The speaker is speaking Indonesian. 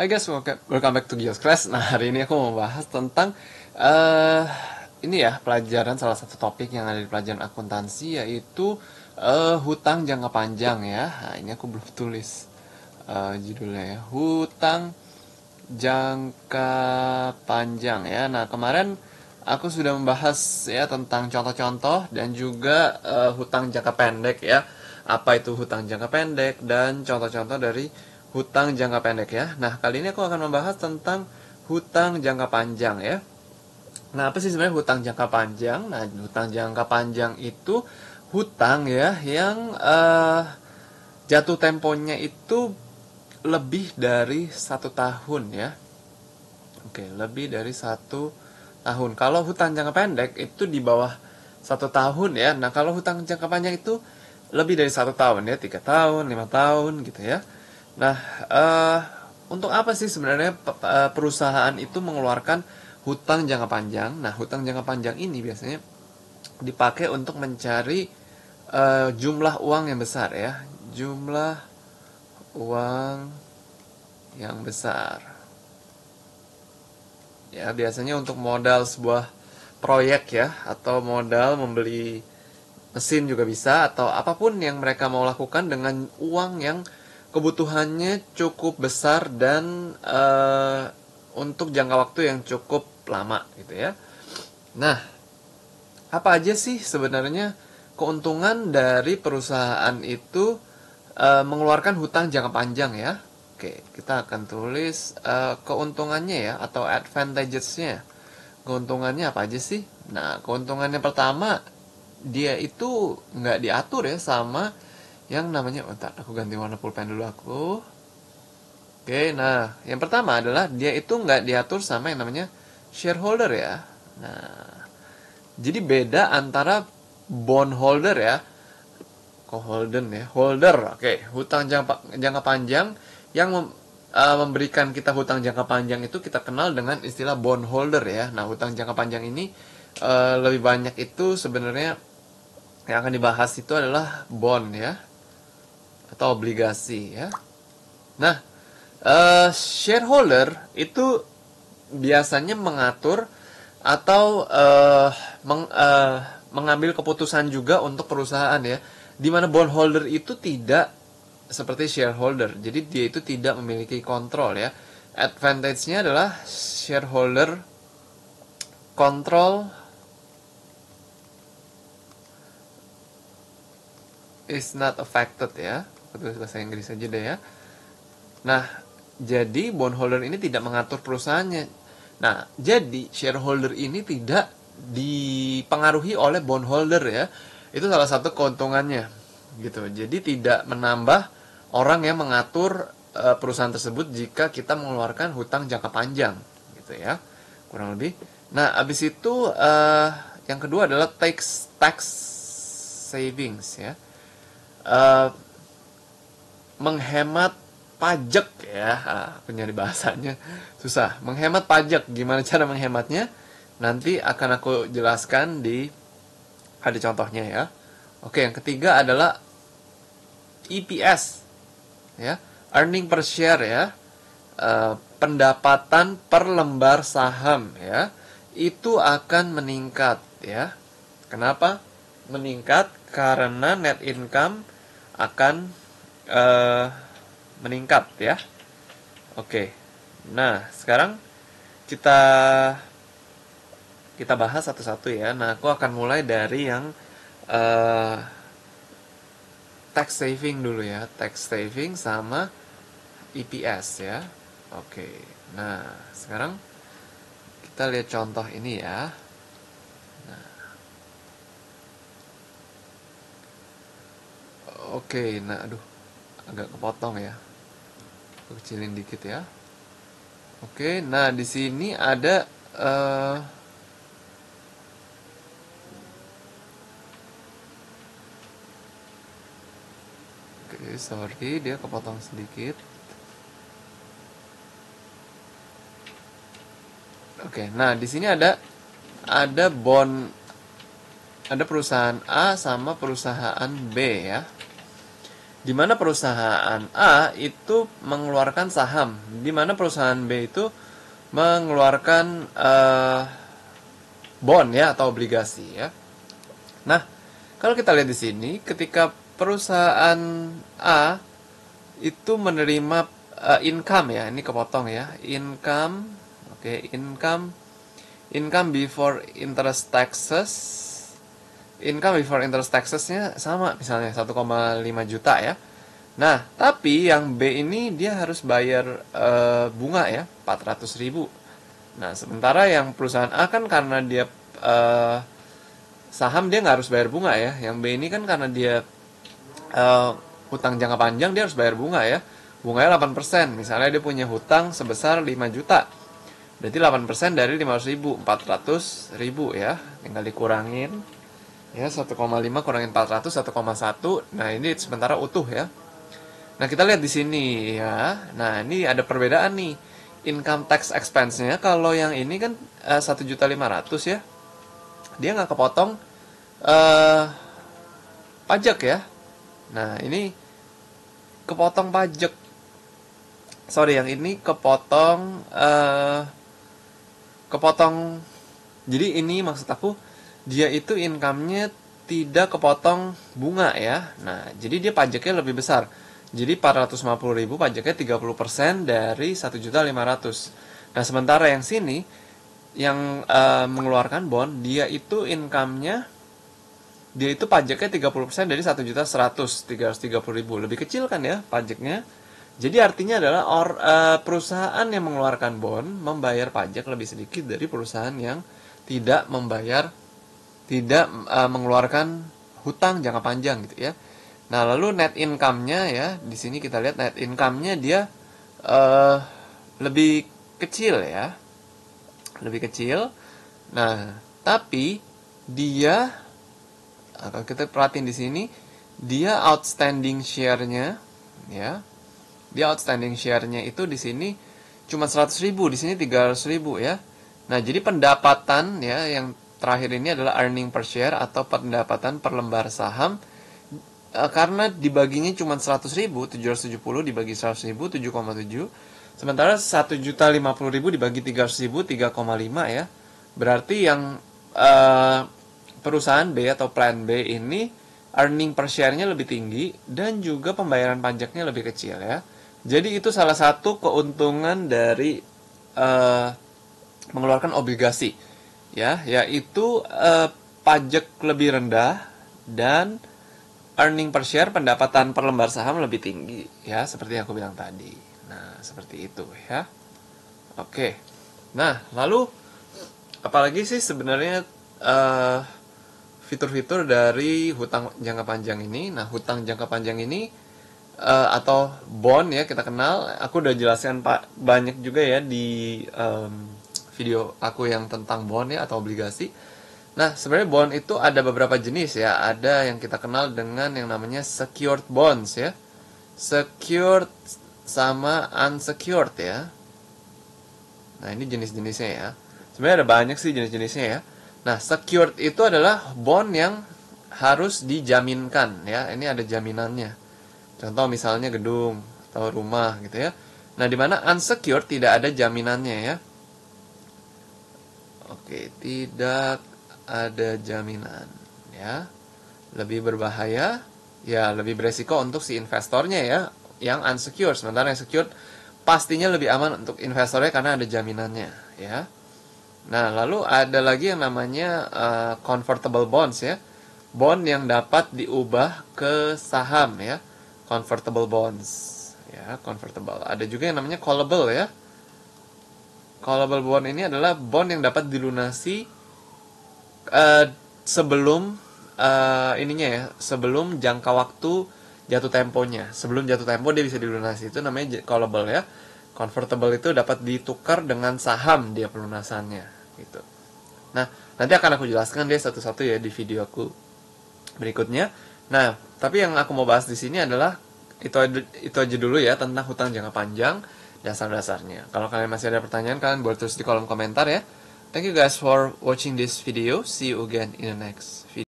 Hai guys, welcome back to Gios Class. Nah, hari ini aku mau bahas tentang eh ini ya, pelajaran salah satu topik yang ada di pelajaran akuntansi, yaitu hutang jangka panjang ya. Nah, ini aku belum tulis judulnya ya, hutang jangka panjang ya. Nah, kemarin aku sudah membahas ya tentang contoh-contoh dan juga hutang jangka pendek ya. Apa itu hutang jangka pendek dan contoh-contoh dari hutang jangka pendek ya. Nah, kali ini aku akan membahas tentang hutang jangka panjang ya. Nah, apa sih sebenarnya hutang jangka panjang? Nah, hutang jangka panjang itu hutang ya yang jatuh temponya itu lebih dari 1 tahun ya. Oke, lebih dari 1 tahun. Kalau hutang jangka pendek itu di bawah 1 tahun ya. Nah, kalau hutang jangka panjang itu lebih dari 1 tahun ya, 3 tahun, 5 tahun gitu ya. Nah, untuk apa sih sebenarnya perusahaan itu mengeluarkan hutang jangka panjang? Nah, hutang jangka panjang ini biasanya dipakai untuk mencari jumlah uang yang besar ya, jumlah uang yang besar. Ya, biasanya untuk modal sebuah proyek ya, atau modal membeli mesin juga bisa, atau apapun yang mereka mau lakukan dengan uang yang kebutuhannya cukup besar dan untuk jangka waktu yang cukup lama gitu ya. Nah, apa aja sih sebenarnya keuntungan dari perusahaan itu mengeluarkan hutang jangka panjang ya? Oke, kita akan tulis keuntungannya ya, atau advantages-nya. Keuntungannya apa aja sih? Nah, keuntungannya pertama, dia itu nggak diatur ya sama yang namanya, bentar, aku ganti warna pulpen dulu aku. Oke, nah, yang pertama adalah dia itu nggak diatur sama yang namanya shareholder ya. Nah, jadi beda antara bondholder ya, co-holden ya, holder. Oke, hutang jangka panjang yang memberikan kita hutang jangka panjang itu kita kenal dengan istilah bondholder ya. Nah, hutang jangka panjang ini lebih banyak itu sebenarnya yang akan dibahas itu adalah bond ya, atau obligasi ya. Nah, shareholder itu biasanya mengatur atau mengambil keputusan juga untuk perusahaan ya, di mana bondholder itu tidak seperti shareholder, jadi dia itu tidak memiliki kontrol ya. Advantage-nya adalah shareholder control is not affected ya, tulis bahasa Inggris aja deh ya. Nah, jadi bondholder ini tidak mengatur perusahaannya. Nah, jadi shareholder ini tidak dipengaruhi oleh bondholder ya. Itu salah satu keuntungannya gitu. Jadi tidak menambah orang yang mengatur perusahaan tersebut jika kita mengeluarkan hutang jangka panjang gitu ya. Kurang lebih. Nah, habis itu yang kedua adalah tax savings ya. Menghemat pajak ya. Aku nyari bahasanya susah. Menghemat pajak, gimana cara menghematnya? Nanti akan aku jelaskan di ada contohnya ya. Oke, yang ketiga adalah EPS ya, earning per share ya. Pendapatan per lembar saham ya, itu akan meningkat ya. Kenapa meningkat? Karena net income akan meningkat ya. Oke. Nah, sekarang kita kita bahas satu-satu ya. Nah, aku akan mulai dari yang tax saving dulu ya. Tax saving sama EPS ya. Oke. Nah, sekarang kita lihat contoh ini ya. Oke, nah aduh, agak kepotong ya. Aku kecilin dikit ya. Oke, nah di sini ada oke, sorry dia kepotong sedikit. Oke, nah di sini ada ada perusahaan A sama perusahaan B ya. di mana perusahaan A itu mengeluarkan saham, di mana perusahaan B itu mengeluarkan bond ya atau obligasi ya. Nah, kalau kita lihat di sini, ketika perusahaan A itu menerima income ya, ini kepotong ya, income, oke, income before interest taxes, income before interest taxesnya sama misalnya 1,5 juta ya. Nah, tapi yang B ini dia harus bayar bunga ya, 400.000. Nah, sementara yang perusahaan A kan karena dia eh, saham dia nggak harus bayar bunga ya. Yang B ini kan karena dia eh, hutang jangka panjang dia harus bayar bunga ya. Bunganya 8%. Misalnya dia punya hutang sebesar 5 juta. Berarti 8% dari 500.000, 400.000 ya. Tinggal dikurangin. Ya, 1,5 kurangin 400, 1,1. Nah, ini sementara utuh ya. Nah, kita lihat di sini ya. Nah, ini ada perbedaan nih. Income tax expense-nya kalau yang ini kan 1.500.000 ya. Dia nggak kepotong eh pajak ya. Nah, ini kepotong pajak. Sorry, yang ini kepotong. Jadi ini maksud aku dia itu income-nya tidak kepotong bunga ya. Nah, jadi dia pajaknya lebih besar. Jadi 450.000 pajaknya 30% dari 1.500.000. Nah, sementara yang sini yang mengeluarkan bond, dia itu income-nya dia itu pajaknya 30% dari 1.100.330.000. Lebih kecil kan ya pajaknya. Jadi artinya adalah perusahaan yang mengeluarkan bond membayar pajak lebih sedikit dari perusahaan yang tidak mengeluarkan hutang jangka panjang gitu ya. Nah, lalu net income-nya ya, di sini kita lihat net income-nya dia uh, lebih kecil ya. Lebih kecil. Nah, tapi dia kalau kita perhatiin di sini, dia outstanding share-nya ya. Dia outstanding share-nya itu di sini cuma 100.000, di sini 300.000 ya. Nah, jadi pendapatan ya yang terakhir ini adalah earning per share atau pendapatan per lembar saham. Karena dibaginya cuma 100.000, 770 dibagi 100.000, 7,7. Sementara 1.050.000 dibagi 300.000, 3,5 ya. Berarti yang perusahaan B atau plan B ini earning per share-nya lebih tinggi dan juga pembayaran pajaknya lebih kecil ya. Jadi itu salah satu keuntungan dari mengeluarkan obligasi ya, yaitu pajak lebih rendah dan earning per share pendapatan per lembar saham lebih tinggi ya, seperti yang aku bilang tadi. Nah, seperti itu ya. Oke. Nah, lalu apalagi sih sebenarnya fitur-fitur dari hutang jangka panjang ini? Nah, hutang jangka panjang ini atau bond ya kita kenal, aku udah jelaskan banyak juga ya di video aku yang tentang bond ya atau obligasi. Nah, sebenarnya bond itu ada beberapa jenis ya. Ada yang kita kenal dengan yang namanya secured bonds ya. Secured sama unsecured ya. Nah, ini jenis-jenisnya ya. Sebenarnya ada banyak sih jenis-jenisnya ya. Nah, secured itu adalah bond yang harus dijaminkan ya. Ini ada jaminannya. Contoh misalnya gedung atau rumah gitu ya. Nah, di mana unsecured tidak ada jaminannya ya. Oke, tidak ada jaminan ya. Lebih berbahaya ya, lebih beresiko untuk si investornya ya yang unsecured. Sementara yang secured pastinya lebih aman untuk investornya karena ada jaminannya ya. Nah, lalu ada lagi yang namanya convertible bonds ya. Bond yang dapat diubah ke saham ya. Convertible bonds ya, convertible. Ada juga yang namanya callable ya. Callable bond ini adalah bond yang dapat dilunasi sebelum ininya ya, sebelum jangka waktu jatuh temponya. Sebelum jatuh tempo dia bisa dilunasi. Itu namanya callable ya. Convertible itu dapat ditukar dengan saham dia pelunasannya gitu. Nah, nanti akan aku jelaskan dia satu-satu ya di video aku berikutnya. Nah, tapi yang aku mau bahas di sini adalah itu aja dulu ya tentang hutang jangka panjang, dasar-dasarnya. Kalau kalian masih ada pertanyaan, kalian boleh tulis di kolom komentar ya. Thank you guys for watching this video. See you again in the next video.